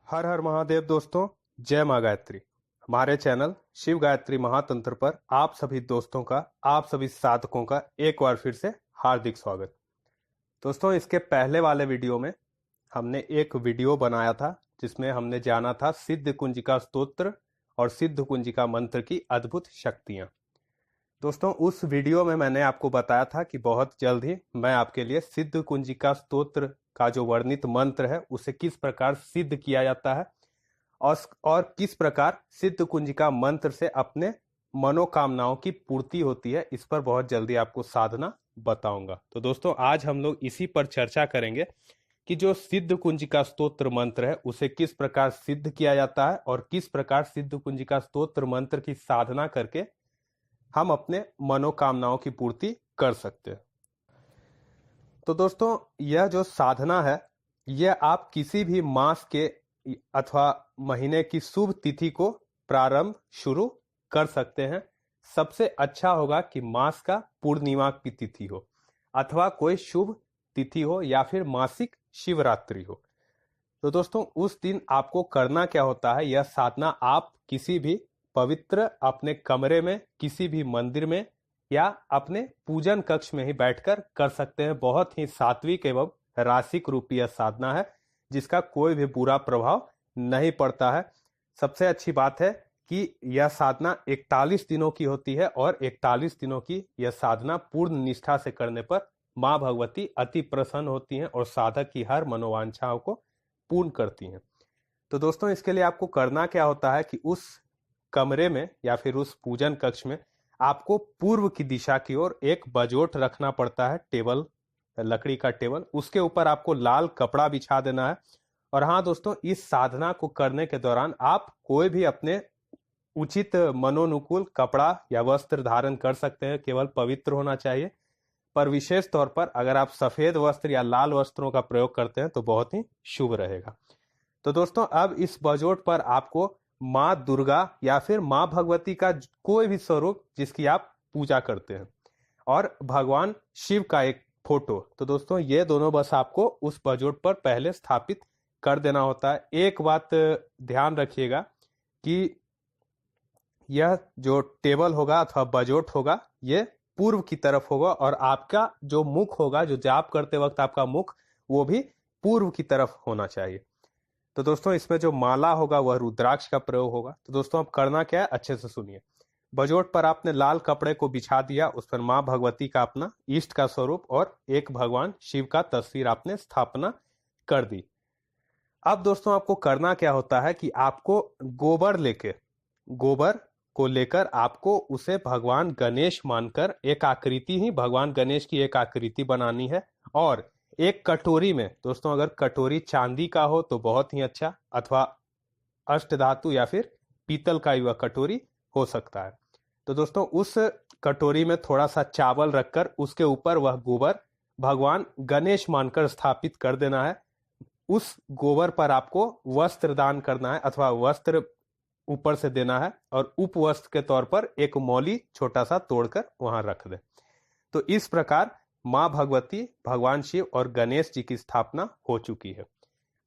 हर हर महादेव दोस्तों, जय माँ गायत्री। हमारे चैनल शिव गायत्री महातंत्र पर आप सभी दोस्तों का, आप सभी साधकों का एक बार फिर से हार्दिक स्वागत। दोस्तों, इसके पहले वाले वीडियो में हमने एक वीडियो बनाया था जिसमें हमने जाना था सिद्ध कुंजिका स्तोत्र और सिद्ध कुंजिका मंत्र की अद्भुत शक्तियां। दोस्तों, उस वीडियो में मैंने आपको बताया था कि बहुत जल्द ही मैं आपके लिए सिद्ध कुंजिका स्तोत्र का जो वर्णित मंत्र है उसे किस प्रकार सिद्ध किया जाता है और किस प्रकार सिद्ध कुंजिका मंत्र से अपने मनोकामनाओं की पूर्ति होती है, इस पर बहुत जल्दी आपको साधना बताऊंगा। तो दोस्तों, आज हम लोग इसी पर चर्चा करेंगे कि जो सिद्ध कुंजिका स्तोत्र मंत्र है उसे किस प्रकार सिद्ध किया जाता है और किस प्रकार सिद्ध कुंजिका स्तोत्र मंत्र की साधना करके हम अपने मनोकामनाओं की पूर्ति कर सकते हैं। तो दोस्तों, यह जो साधना है यह आप किसी भी मास के अथवा महीने की शुभ तिथि को प्रारंभ शुरू कर सकते हैं। सबसे अच्छा होगा कि मास का पूर्णिमा की तिथि हो अथवा कोई शुभ तिथि हो या फिर मासिक शिवरात्रि हो। तो दोस्तों, उस दिन आपको करना क्या होता है, यह साधना आप किसी भी पवित्र अपने कमरे में, किसी भी मंदिर में या अपने पूजन कक्ष में ही बैठकर कर सकते हैं। बहुत ही सात्विक एवं रासिक रूपी यह साधना है जिसका कोई भी बुरा प्रभाव नहीं पड़ता है। सबसे अच्छी बात है कि यह साधना 41 दिनों की होती है और 41 दिनों की यह साधना पूर्ण निष्ठा से करने पर माँ भगवती अति प्रसन्न होती हैं और साधक की हर मनोवांछाओं को पूर्ण करती हैं। तो दोस्तों, इसके लिए आपको करना क्या होता है कि उस कमरे में या फिर उस पूजन कक्ष में आपको पूर्व की दिशा की ओर एक बजोट रखना पड़ता है, टेबल, लकड़ी का टेबल। उसके ऊपर आपको लाल कपड़ा बिछा देना है। और हाँ दोस्तों, इस साधना को करने के दौरान आप कोई भी अपने उचित मनोनुकूल कपड़ा या वस्त्र धारण कर सकते हैं, केवल पवित्र होना चाहिए। पर विशेष तौर पर अगर आप सफेद वस्त्र या लाल वस्त्रों का प्रयोग करते हैं तो बहुत ही शुभ रहेगा। तो दोस्तों, अब इस बजोट पर आपको माँ दुर्गा या फिर माँ भगवती का कोई भी स्वरूप जिसकी आप पूजा करते हैं और भगवान शिव का एक फोटो, तो दोस्तों ये दोनों बस आपको उस बजोट पर पहले स्थापित कर देना होता है। एक बात ध्यान रखिएगा कि यह जो टेबल होगा अथवा बजोट होगा ये पूर्व की तरफ होगा और आपका जो मुख होगा, जो जाप करते वक्त आपका मुख, वो भी पूर्व की तरफ होना चाहिए। तो दोस्तों, इसमें जो माला होगा वह रुद्राक्ष का प्रयोग होगा। तो दोस्तों, अब करना क्या है, अच्छे से सुनिए। बजोट पर आपने लाल कपड़े को बिछा दिया, उस पर माँ भगवती का अपना इष्ट का स्वरूप और एक भगवान शिव का तस्वीर आपने स्थापना कर दी। अब दोस्तों, आपको करना क्या होता है कि आपको गोबर को लेकर आपको उसे भगवान गणेश मानकर एक आकृति ही भगवान गणेश की एक आकृति बनानी है। और एक कटोरी में, दोस्तों अगर कटोरी चांदी का हो तो बहुत ही अच्छा, अथवा अष्टधातु या फिर पीतल का वह कटोरी हो सकता है। तो दोस्तों, उस कटोरी में थोड़ा सा चावल रखकर उसके ऊपर वह गोबर भगवान गणेश मानकर स्थापित कर देना है। उस गोबर पर आपको वस्त्र दान करना है अथवा वस्त्र ऊपर से देना है और उपवस्त्र के तौर पर एक मौली छोटा सा तोड़कर वहां रख दे। तो इस प्रकार माँ भगवती, भगवान शिव और गणेश जी की स्थापना हो चुकी है।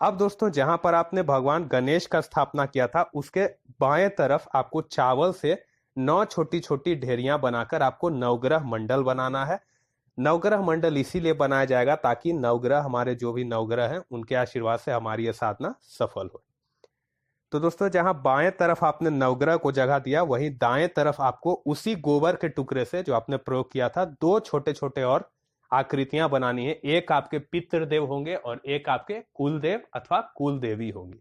अब दोस्तों, जहां पर आपने भगवान गणेश का स्थापना किया था उसके बाएं तरफ आपको चावल से 9 छोटी छोटी ढेरियां बनाकर आपको नवग्रह मंडल बनाना है। नवग्रह मंडल इसीलिए बनाया जाएगा ताकि नवग्रह, हमारे जो भी नवग्रह हैं, उनके आशीर्वाद से हमारी यह साधना सफल हो। तो दोस्तों, जहां बाएं तरफ आपने नवग्रह को जगह दिया, वहीं दाएं तरफ आपको उसी गोबर के टुकड़े से जो आपने प्रयोग किया था 2 छोटे छोटे और आकृतियां बनानी है। एक आपके पितृदेव होंगे और एक आपके कुलदेव अथवा कुलदेवी होंगी।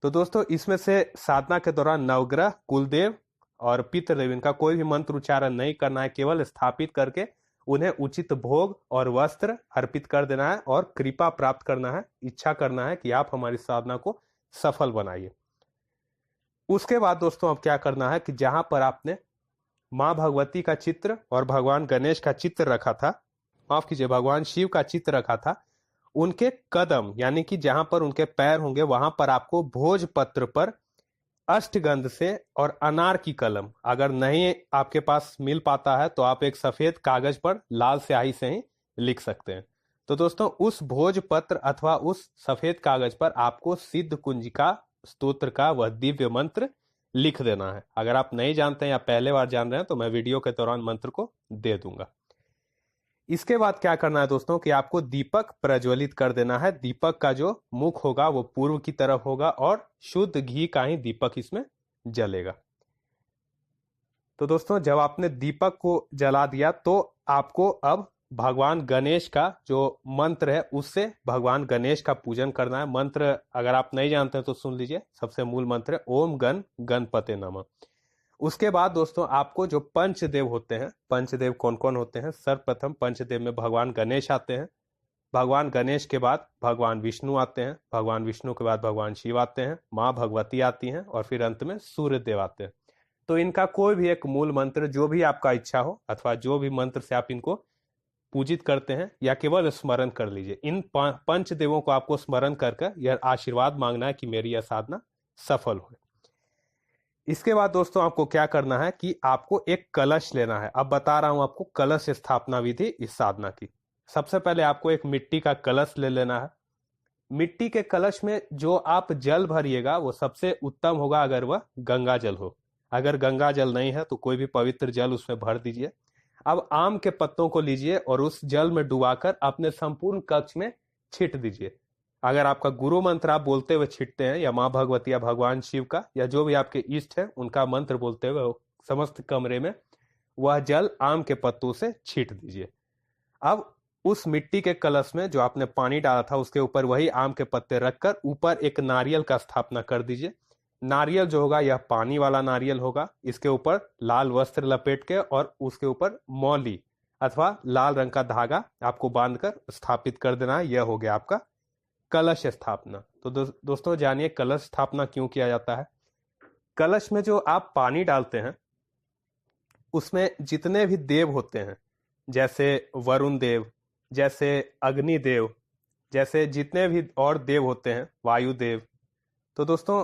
तो दोस्तों, इसमें से साधना के दौरान नवग्रह, कुलदेव और पितृदेव, इनका कोई भी मंत्र उच्चारण नहीं करना है, केवल स्थापित करके उन्हें उचित भोग और वस्त्र अर्पित कर देना है और कृपा प्राप्त करना है, इच्छा करना है कि आप हमारी साधना को सफल बनाइए। उसके बाद दोस्तों, अब क्या करना है कि जहां पर आपने माँ भगवती का चित्र और भगवान गणेश का चित्र रखा था, माफ कीजिए, भगवान शिव का चित्र रखा था, उनके कदम यानी कि जहां पर उनके पैर होंगे वहां पर आपको भोजपत्र पर अष्टगंध से और अनार की कलम, अगर नहीं आपके पास मिल पाता है तो आप एक सफेद कागज पर लाल स्याही से ही लिख सकते हैं। तो दोस्तों उस भोजपत्र अथवा उस सफेद कागज पर आपको सिद्ध कुंजिका स्तोत्र का वह दिव्य मंत्र लिख देना है। अगर आप नहीं जानते हैं या पहले बार जान रहे हैं तो मैं वीडियो के दौरान मंत्र को दे दूंगा। इसके बाद क्या करना है दोस्तों कि आपको दीपक प्रज्वलित कर देना है। दीपक का जो मुख होगा वो पूर्व की तरफ होगा और शुद्ध घी का ही दीपक इसमें जलेगा। तो दोस्तों जब आपने दीपक को जला दिया तो आपको अब भगवान गणेश का जो मंत्र है उससे भगवान गणेश का पूजन करना है। मंत्र अगर आप नहीं जानते तो सुन लीजिए। सबसे मूल मंत्र है ओम गण गणपते नमः। उसके बाद दोस्तों आपको जो पंचदेव होते हैं, पंचदेव कौन कौन होते हैं? सर्वप्रथम पंचदेव में भगवान गणेश आते हैं, भगवान गणेश के बाद भगवान विष्णु आते हैं, भगवान विष्णु के बाद भगवान शिव आते हैं, माँ भगवती आती हैं और फिर अंत में सूर्य देव आते हैं। तो इनका कोई भी एक मूल मंत्र जो भी आपका इच्छा हो अथवा जो भी मंत्र से आप इनको पूजित करते हैं या केवल स्मरण कर लीजिए। इन पंचदेवों को आपको स्मरण कर यह आशीर्वाद मांगना है कि मेरी यह साधना सफल हो। इसके बाद दोस्तों आपको क्या करना है कि आपको एक कलश लेना है। अब बता रहा हूं आपको कलश स्थापना विधि इस साधना की। सबसे पहले आपको एक मिट्टी का कलश ले लेना है। मिट्टी के कलश में जो आप जल भरिएगा वो सबसे उत्तम होगा अगर वह गंगा जल हो। अगर गंगा जल नहीं है तो कोई भी पवित्र जल उसमें भर दीजिए। अब आम के पत्तों को लीजिए और उस जल में डुबाकर अपने संपूर्ण कक्ष में छिट दीजिए। अगर आपका गुरु मंत्र आप बोलते हुए छिटते हैं या माँ भगवती या भगवान शिव का या जो भी आपके इष्ट है उनका मंत्र बोलते हुए समस्त कमरे में वह जल आम के पत्तों से छीट दीजिए। अब उस मिट्टी के कलश में जो आपने पानी डाला था उसके ऊपर वही आम के पत्ते रखकर ऊपर एक नारियल का स्थापना कर दीजिए। नारियल जो होगा यह पानी वाला नारियल होगा। इसके ऊपर लाल वस्त्र लपेट के और उसके ऊपर मौली अथवा लाल रंग का धागा आपको बांधकर स्थापित कर देना है। यह हो गया आपका कलश स्थापना। तो दोस्तों जानिए कलश स्थापना क्यों किया जाता है। कलश में जो आप पानी डालते हैं उसमें जितने भी देव होते हैं, जैसे वरुण देव, जैसे अग्नि देव, जैसे जितने भी और देव होते हैं, वायु देव, तो दोस्तों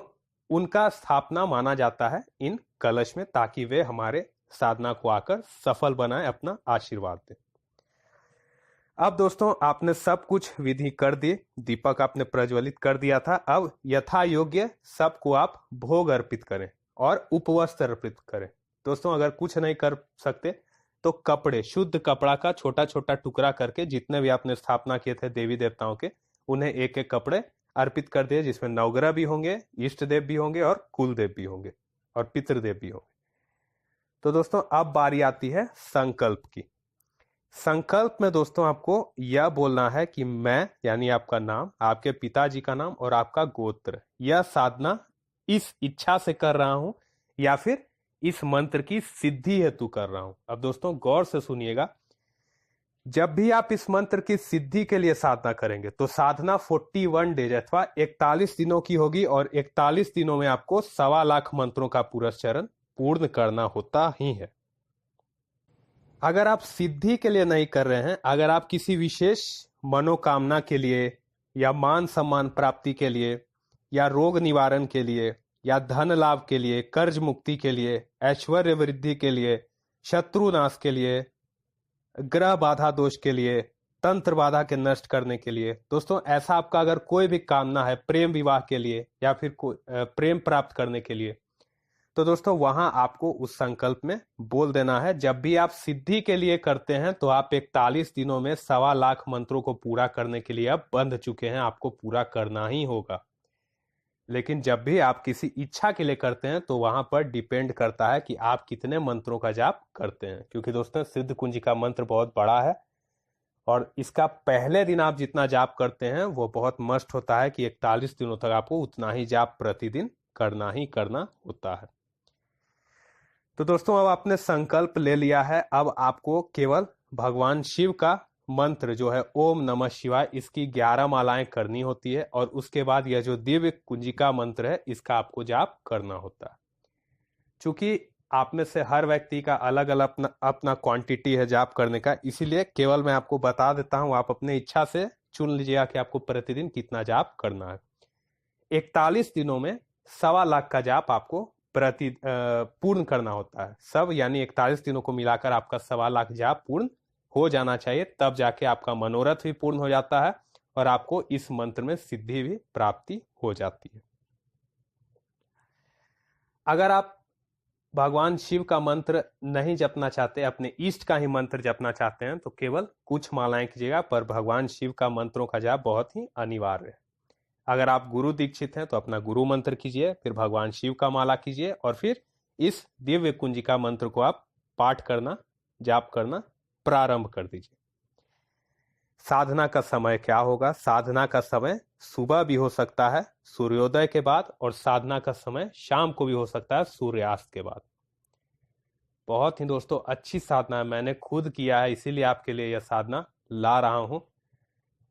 उनका स्थापना माना जाता है इन कलश में ताकि वे हमारे साधना को आकर सफल बनाए, अपना आशीर्वाद दें। अब दोस्तों आपने सब कुछ विधि कर दी, दीपक आपने प्रज्वलित कर दिया था। अब यथा योग्य सबको आप भोग अर्पित करें और उपवस्त्र अर्पित करें। दोस्तों अगर कुछ नहीं कर सकते तो कपड़े, शुद्ध कपड़ा का छोटा छोटा टुकड़ा करके जितने भी आपने स्थापना किए थे देवी देवताओं के, उन्हें एक एक कपड़े अर्पित कर दिए जिसमें नवग्रह भी होंगे, इष्ट देव भी होंगे और कुल देव भी होंगे और पितृदेव भी होंगे। तो दोस्तों अब बारी आती है संकल्प की। संकल्प में दोस्तों आपको यह बोलना है कि मैं यानी आपका नाम, आपके पिताजी का नाम और आपका गोत्र, यह साधना इस इच्छा से कर रहा हूं या फिर इस मंत्र की सिद्धि हेतु कर रहा हूं। अब दोस्तों गौर से सुनिएगा, जब भी आप इस मंत्र की सिद्धि के लिए साधना करेंगे तो साधना 41 डेज अथवा 41 दिनों की होगी और 41 दिनों में आपको 1.25 लाख मंत्रों का पुरस्चरण पूर्ण करना होता ही है। अगर आप सिद्धि के लिए नहीं कर रहे हैं, अगर आप किसी विशेष मनोकामना के लिए या मान सम्मान प्राप्ति के लिए या रोग निवारण के लिए या धन लाभ के लिए, कर्ज मुक्ति के लिए, ऐश्वर्य वृद्धि के लिए, शत्रु नाश के लिए, ग्रह बाधा दोष के लिए, तंत्र बाधा के नष्ट करने के लिए, दोस्तों ऐसा आपका अगर कोई भी कामना है, प्रेम विवाह के लिए या फिर प्रेम प्राप्त करने के लिए, तो दोस्तों वहां आपको उस संकल्प में बोल देना है। जब भी आप सिद्धि के लिए करते हैं तो आप 41 दिनों में 1.25 लाख मंत्रों को पूरा करने के लिए अब बंध चुके हैं, आपको पूरा करना ही होगा। लेकिन जब भी आप किसी इच्छा के लिए करते हैं तो वहां पर डिपेंड करता है कि आप कितने मंत्रों का जाप करते हैं, क्योंकि दोस्तों सिद्ध कुंजी का मंत्र बहुत बड़ा है और इसका पहले दिन आप जितना जाप करते हैं वो बहुत मस्ट होता है कि 41 दिनों तक आपको उतना ही जाप प्रतिदिन करना ही करना होता है। तो दोस्तों अब आपने संकल्प ले लिया है, अब आपको केवल भगवान शिव का मंत्र जो है ओम नमः शिवाय, इसकी 11 मालाएं करनी होती है और उसके बाद यह जो दिव्य कुंजिका मंत्र है इसका आपको जाप करना होता है। चूंकि आप में से हर व्यक्ति का अलग अलग अपना क्वांटिटी है जाप करने का, इसीलिए केवल मैं आपको बता देता हूं, आप अपने इच्छा से चुन लीजिएगा कि आपको प्रतिदिन कितना जाप करना है। 41 दिनों में 1.25 लाख का जाप आपको पूर्ण करना होता है सब, यानी 41 दिनों को मिलाकर आपका 1.25 लाख जाप पूर्ण हो जाना चाहिए, तब जाके आपका मनोरथ भी पूर्ण हो जाता है और आपको इस मंत्र में सिद्धि भी प्राप्ति हो जाती है। अगर आप भगवान शिव का मंत्र नहीं जपना चाहते, अपने इष्ट का ही मंत्र जपना चाहते हैं, तो केवल कुछ मालाएं कीजिएगा, पर भगवान शिव का मंत्रों का जाप बहुत ही अनिवार्य है। अगर आप गुरु दीक्षित हैं तो अपना गुरु मंत्र कीजिए, फिर भगवान शिव का माला कीजिए और फिर इस दिव्य कुंजिका मंत्र को आप पाठ करना, जाप करना प्रारंभ कर दीजिए। साधना का समय क्या होगा? साधना का समय सुबह भी हो सकता है सूर्योदय के बाद, और साधना का समय शाम को भी हो सकता है सूर्यास्त के बाद। बहुत ही दोस्तों अच्छी साधना है, मैंने खुद किया है, इसीलिए आपके लिए यह साधना ला रहा हूं।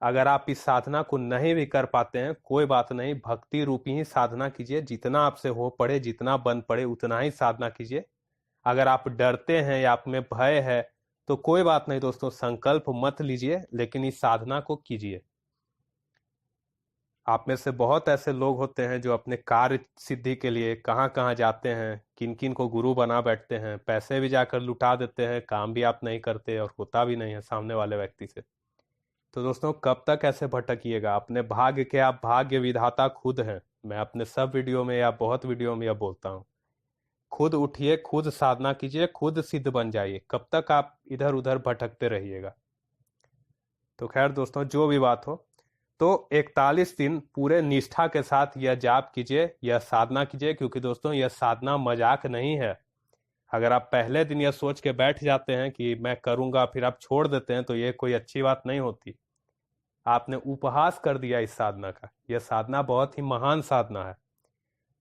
अगर आप इस साधना को नहीं भी कर पाते हैं, कोई बात नहीं, भक्ति रूपी ही साधना कीजिए। जितना आपसे हो पड़े, जितना बन पड़े, उतना ही साधना कीजिए। अगर आप डरते हैं या आप में भय है तो कोई बात नहीं दोस्तों, संकल्प मत लीजिए, लेकिन इस साधना को कीजिए। आप में से बहुत ऐसे लोग होते हैं जो अपने कार्य सिद्धि के लिए कहाँ कहाँ जाते हैं, किन किन को गुरु बना बैठते हैं, पैसे भी जाकर लुटा देते हैं, काम भी आप नहीं करते और होता भी नहीं है सामने वाले व्यक्ति से। तो दोस्तों कब तक ऐसे भटकिएगा? अपने भाग्य के आप भाग्य विधाता खुद हैं। मैं अपने सब वीडियो में या बहुत वीडियो में यह बोलता हूँ, खुद उठिए, खुद साधना कीजिए, खुद सिद्ध बन जाइए। कब तक आप इधर उधर भटकते रहिएगा? तो खैर दोस्तों, जो भी बात हो, तो 41 दिन पूरे निष्ठा के साथ यह जाप कीजिए, यह साधना कीजिए, क्योंकि दोस्तों यह साधना मजाक नहीं है। अगर आप पहले दिन यह सोच के बैठ जाते हैं कि मैं करूंगा, फिर आप छोड़ देते हैं, तो यह कोई अच्छी बात नहीं होती। आपने उपहास कर दिया इस साधना का। यह साधना बहुत ही महान साधना है।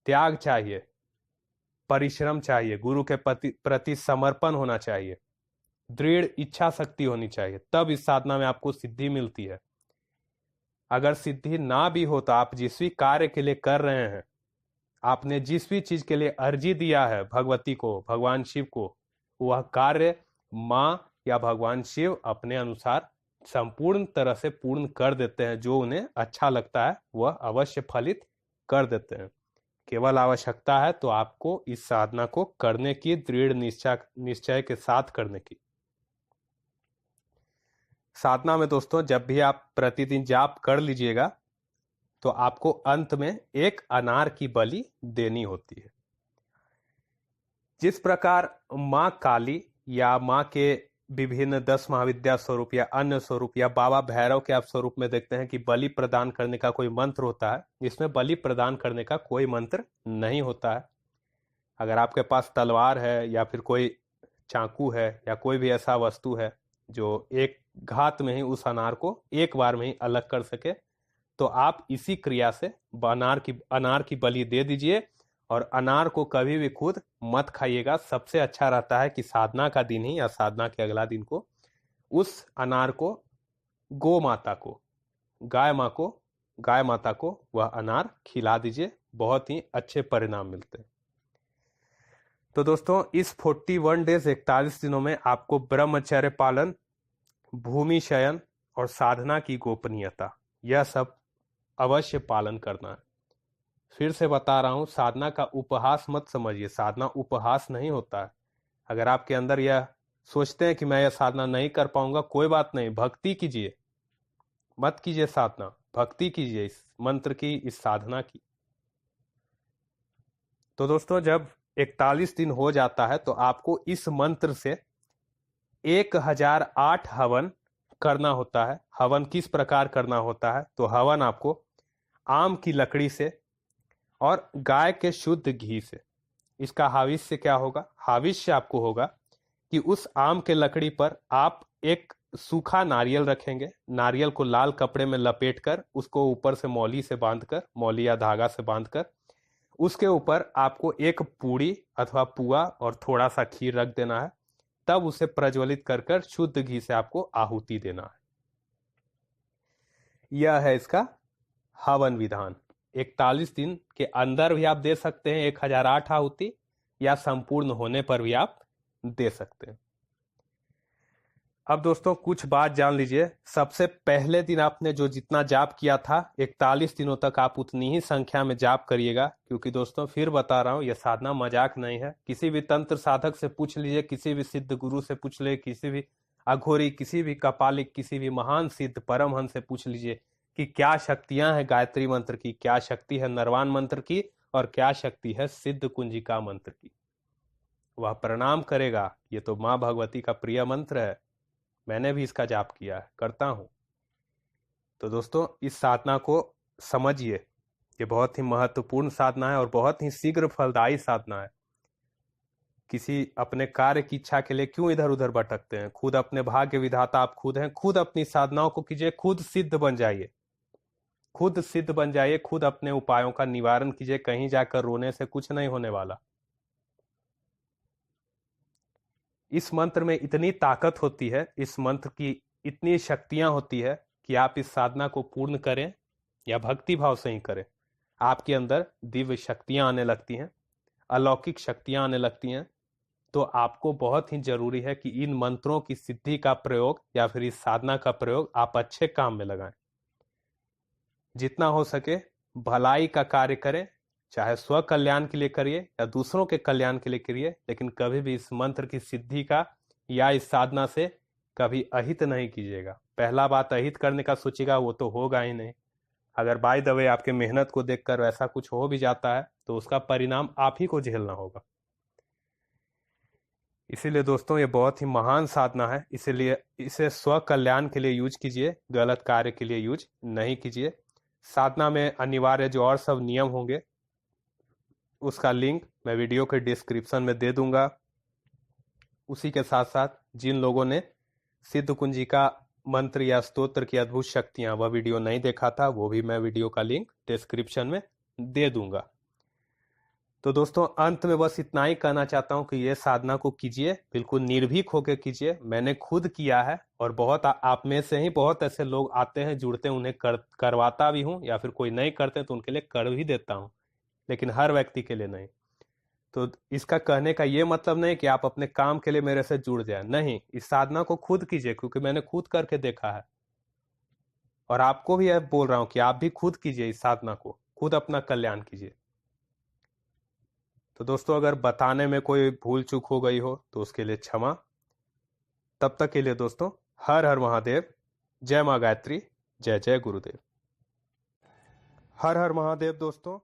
त्याग चाहिए, परिश्रम चाहिए, गुरु के प्रति समर्पण होना चाहिए, दृढ़ इच्छा शक्ति होनी चाहिए, तब इस साधना में आपको सिद्धि मिलती है। अगर सिद्धि ना भी हो तो आप जिस भी कार्य के लिए कर रहे हैं, आपने जिस भी चीज के लिए अर्जी दिया है भगवती को, भगवान शिव को, वह कार्य माँ या भगवान शिव अपने अनुसार संपूर्ण तरह से पूर्ण कर देते हैं। जो उन्हें अच्छा लगता है वह अवश्य फलित कर देते हैं। केवल आवश्यकता है तो आपको इस साधना को करने की, दृढ़ निश्चय के साथ करने की। साधना में दोस्तों जब भी आप प्रतिदिन जाप कर लीजिएगा तो आपको अंत में एक अनार की बलि देनी होती है। जिस प्रकार माँ काली या माँ के विभिन्न 10 महाविद्या स्वरूप या अन्य स्वरूप या बाबा भैरव के आप स्वरूप में देखते हैं कि बलि प्रदान करने का कोई मंत्र होता है, इसमें बलि प्रदान करने का कोई मंत्र नहीं होता है। अगर आपके पास तलवार है या फिर कोई चाकू है या कोई भी ऐसा वस्तु है जो एक घात में ही उस अनार को एक बार में ही अलग कर सके, तो आप इसी क्रिया से अनार की बलि दे दीजिए। और अनार को कभी भी खुद मत खाइएगा। सबसे अच्छा रहता है कि साधना का दिन ही या साधना के अगला दिन को उस अनार को गौ माता को, गाय माता को वह अनार खिला दीजिए। बहुत ही अच्छे परिणाम मिलते हैं। तो दोस्तों इस 41 डेज 41 दिनों में आपको ब्रह्मचर्य पालन, भूमि शयन और साधना की गोपनीयता, यह सब अवश्य पालन करना है। फिर से बता रहा हूं, साधना का उपहास मत समझिए। साधना उपहास नहीं होता है। अगर आपके अंदर यह सोचते हैं कि मैं यह साधना नहीं कर पाऊंगा, कोई बात नहीं, भक्ति कीजिए, मत कीजिए साधना, भक्ति कीजिए इस मंत्र की, इस साधना की। तो दोस्तों जब 41 दिन हो जाता है तो आपको इस मंत्र से 1008 हवन करना होता है। हवन किस प्रकार करना होता है? तो हवन आपको आम की लकड़ी से और गाय के शुद्ध घी से। इसका हाविष्य क्या होगा? हाविष्य आपको होगा कि उस आम के लकड़ी पर आप एक सूखा नारियल रखेंगे। नारियल को लाल कपड़े में लपेटकर उसको ऊपर से मौली या धागा से बांधकर उसके ऊपर आपको एक पूड़ी अथवा पुआ और थोड़ा सा खीर रख देना है। तब उसे प्रज्वलित कर शुद्ध घी से आपको आहुति देना है। यह है इसका हवन विधान। 41 दिन के अंदर भी आप दे सकते हैं 1008 आहुति, या संपूर्ण होने पर भी आप दे सकते हैं। अब दोस्तों कुछ बात जान लीजिए। सबसे पहले दिन आपने जो जितना जाप किया था, 41 दिनों तक आप उतनी ही संख्या में जाप करिएगा। क्योंकि दोस्तों फिर बता रहा हूं, यह साधना मजाक नहीं है। किसी भी तंत्र साधक से पूछ लीजिए, किसी भी सिद्ध गुरु से पूछ ले, किसी भी अघोरी, किसी भी कपालिक, किसी भी महान सिद्ध परमहंस से पूछ लीजिए कि क्या शक्तियां हैं गायत्री मंत्र की, क्या शक्ति है नरवान मंत्र की, और क्या शक्ति है सिद्ध कुंजिका मंत्र की। वह प्रणाम करेगा, ये तो मां भगवती का प्रिय मंत्र है, मैंने भी इसका जाप किया है, करता हूं। तो दोस्तों इस साधना को समझिए, ये बहुत ही महत्वपूर्ण साधना है और बहुत ही शीघ्र फलदायी साधना है। किसी अपने कार्य की इच्छा के लिए क्यों इधर उधर भटकते हैं? खुद अपने भाग्य विधाता आप खुद हैं, खुद अपनी साधनाओं को कीजिए, खुद सिद्ध बन जाइए, खुद सिद्ध बन जाइए, खुद अपने उपायों का निवारण कीजिए। कहीं जाकर रोने से कुछ नहीं होने वाला। इस मंत्र में इतनी ताकत होती है, इस मंत्र की इतनी शक्तियां होती है कि आप इस साधना को पूर्ण करें या भक्ति भाव से ही करें, आपके अंदर दिव्य शक्तियां आने लगती हैं, अलौकिक शक्तियां आने लगती हैं। तो आपको बहुत ही जरूरी है कि इन मंत्रों की सिद्धि का प्रयोग या फिर इस साधना का प्रयोग आप अच्छे काम में लगाएं। जितना हो सके भलाई का कार्य करें, चाहे स्व कल्याण के लिए करिए या दूसरों के कल्याण के लिए करिए, लेकिन कभी भी इस मंत्र की सिद्धि का या इस साधना से कभी अहित नहीं कीजिएगा। पहला बात अहित करने का सोचिएगा, वो तो होगा ही नहीं। अगर बाय द वे आपके मेहनत को देखकर ऐसा कुछ हो भी जाता है तो उसका परिणाम आप ही को झेलना होगा। इसीलिए दोस्तों ये बहुत ही महान साधना है, इसीलिए इसे स्व कल्याण के लिए यूज कीजिए, गलत कार्य के लिए यूज नहीं कीजिए। साधना में अनिवार्य जो और सब नियम होंगे उसका लिंक मैं वीडियो के डिस्क्रिप्शन में दे दूंगा। उसी के साथ साथ जिन लोगों ने सिद्ध कुंजिका मंत्र या स्तोत्र की अद्भुत शक्तियां वह वीडियो नहीं देखा था, वो भी मैं वीडियो का लिंक डिस्क्रिप्शन में दे दूंगा। तो दोस्तों अंत में बस इतना ही कहना चाहता हूं कि यह साधना को कीजिए, बिल्कुल निर्भीक होकर कीजिए। मैंने खुद किया है और बहुत आप में से ही बहुत ऐसे लोग आते हैं, जुड़ते हैं, उन्हें करवाता भी हूं, या फिर कोई नहीं करते तो उनके लिए कर भी देता हूं, लेकिन हर व्यक्ति के लिए नहीं। तो इसका कहने का ये मतलब नहीं कि आप अपने काम के लिए मेरे से जुड़ जाए, नहीं, इस साधना को खुद कीजिए, क्योंकि मैंने खुद करके देखा है और आपको भी यह बोल रहा हूं कि आप भी खुद कीजिए इस साधना को, खुद अपना कल्याण कीजिए। तो दोस्तों अगर बताने में कोई भूल चूक हो गई हो तो उसके लिए क्षमा। तब तक के लिए दोस्तों हर हर महादेव, जय मां गायत्री, जय जय गुरुदेव। हर हर महादेव दोस्तों।